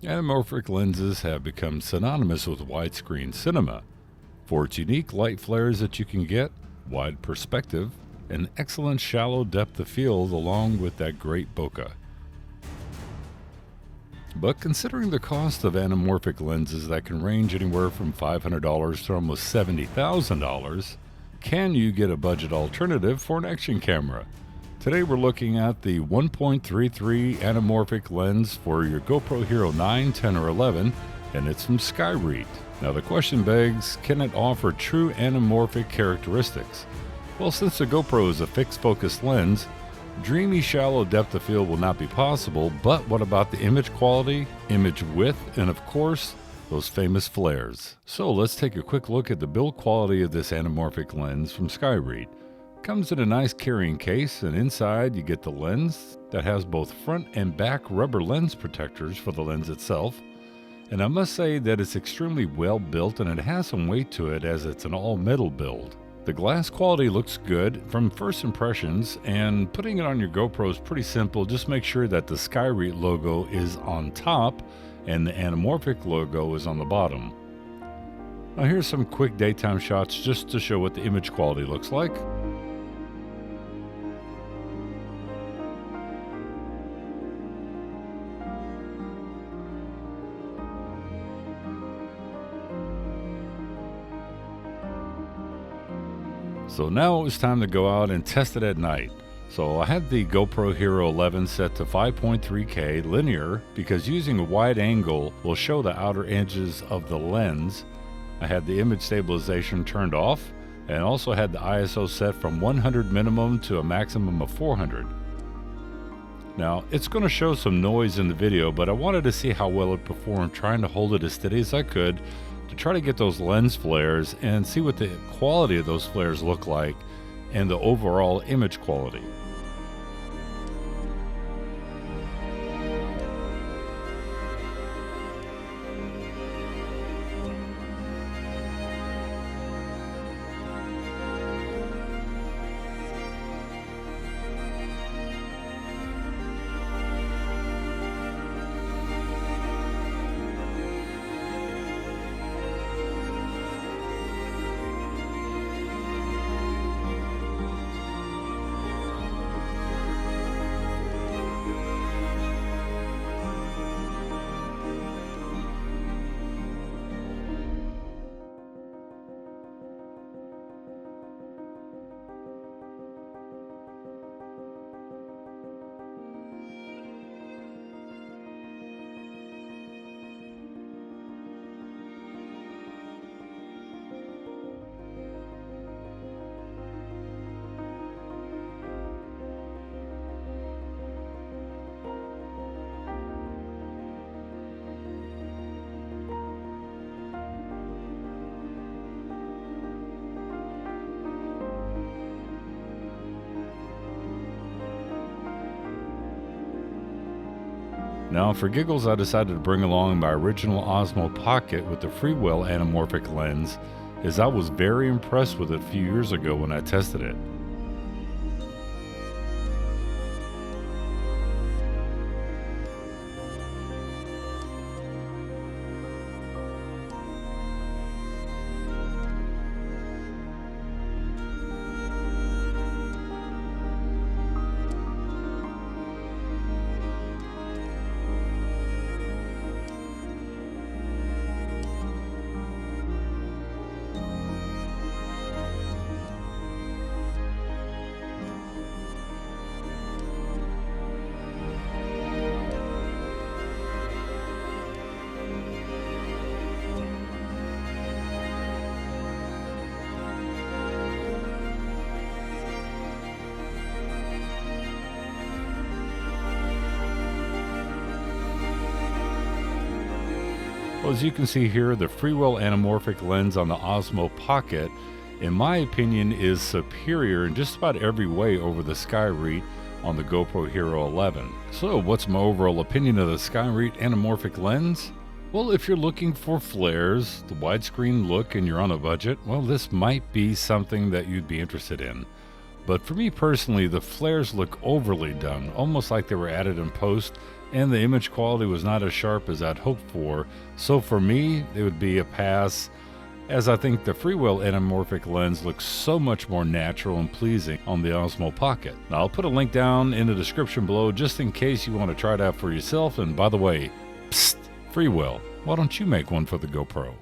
Anamorphic lenses have become synonymous with widescreen cinema for its unique light flares that you can get, wide perspective, and excellent shallow depth of field along with that great bokeh. But considering the cost of anamorphic lenses that can range anywhere from $500 to almost $70,000, can you get a budget alternative for an action camera? Today we're looking at the 1.33 anamorphic lens for your GoPro Hero 9, 10, or 11, and it's from Skyreat. Now the question begs, can it offer true anamorphic characteristics? Well, since the GoPro is a fixed focus lens, dreamy shallow depth of field will not be possible, but what about the image quality, image width, and of course, those famous flares? So let's take a quick look at the build quality of this anamorphic lens from Skyreat. Comes in a nice carrying case, and inside you get the lens that has both front and back rubber lens protectors for the lens itself. And I must say that it's extremely well built and it has some weight to it as it's an all metal build. The glass quality looks good from first impressions, and putting it on your GoPro is pretty simple. Just make sure that the Skyreat logo is on top and the anamorphic logo is on the bottom. Now here's some quick daytime shots just to show what the image quality looks like. So now it was time to go out and test it at night. So I had the GoPro Hero 11 set to 5.3K linear because using a wide angle will show the outer edges of the lens. I had the image stabilization turned off and also had the ISO set from 100 minimum to a maximum of 400. Now it's going to show some noise in the video, but I wanted to see how well it performed, trying to hold it as steady as I could to try to get those lens flares and see what the quality of those flares look like and the overall image quality. Now for giggles, I decided to bring along my original Osmo Pocket with the Freewell anamorphic lens, as I was very impressed with it a few years ago when I tested it. Well, as you can see here, the Freewell anamorphic lens on the Osmo Pocket, in my opinion, is superior in just about every way over the Skyreat on the GoPro Hero 11. So what's my overall opinion of the Skyreat anamorphic lens? Well, if you're looking for flares, the widescreen look, and you're on a budget, well, this might be something that you'd be interested in. But for me personally, the flares look overly done, almost like they were added in post, and the image quality was not as sharp as I'd hoped for, so for me, it would be a pass, as I think the Freewell anamorphic lens looks so much more natural and pleasing on the Osmo Pocket. Now, I'll put a link down in the description below just in case you want to try it out for yourself, and by the way, psst, Freewell, why don't you make one for the GoPro?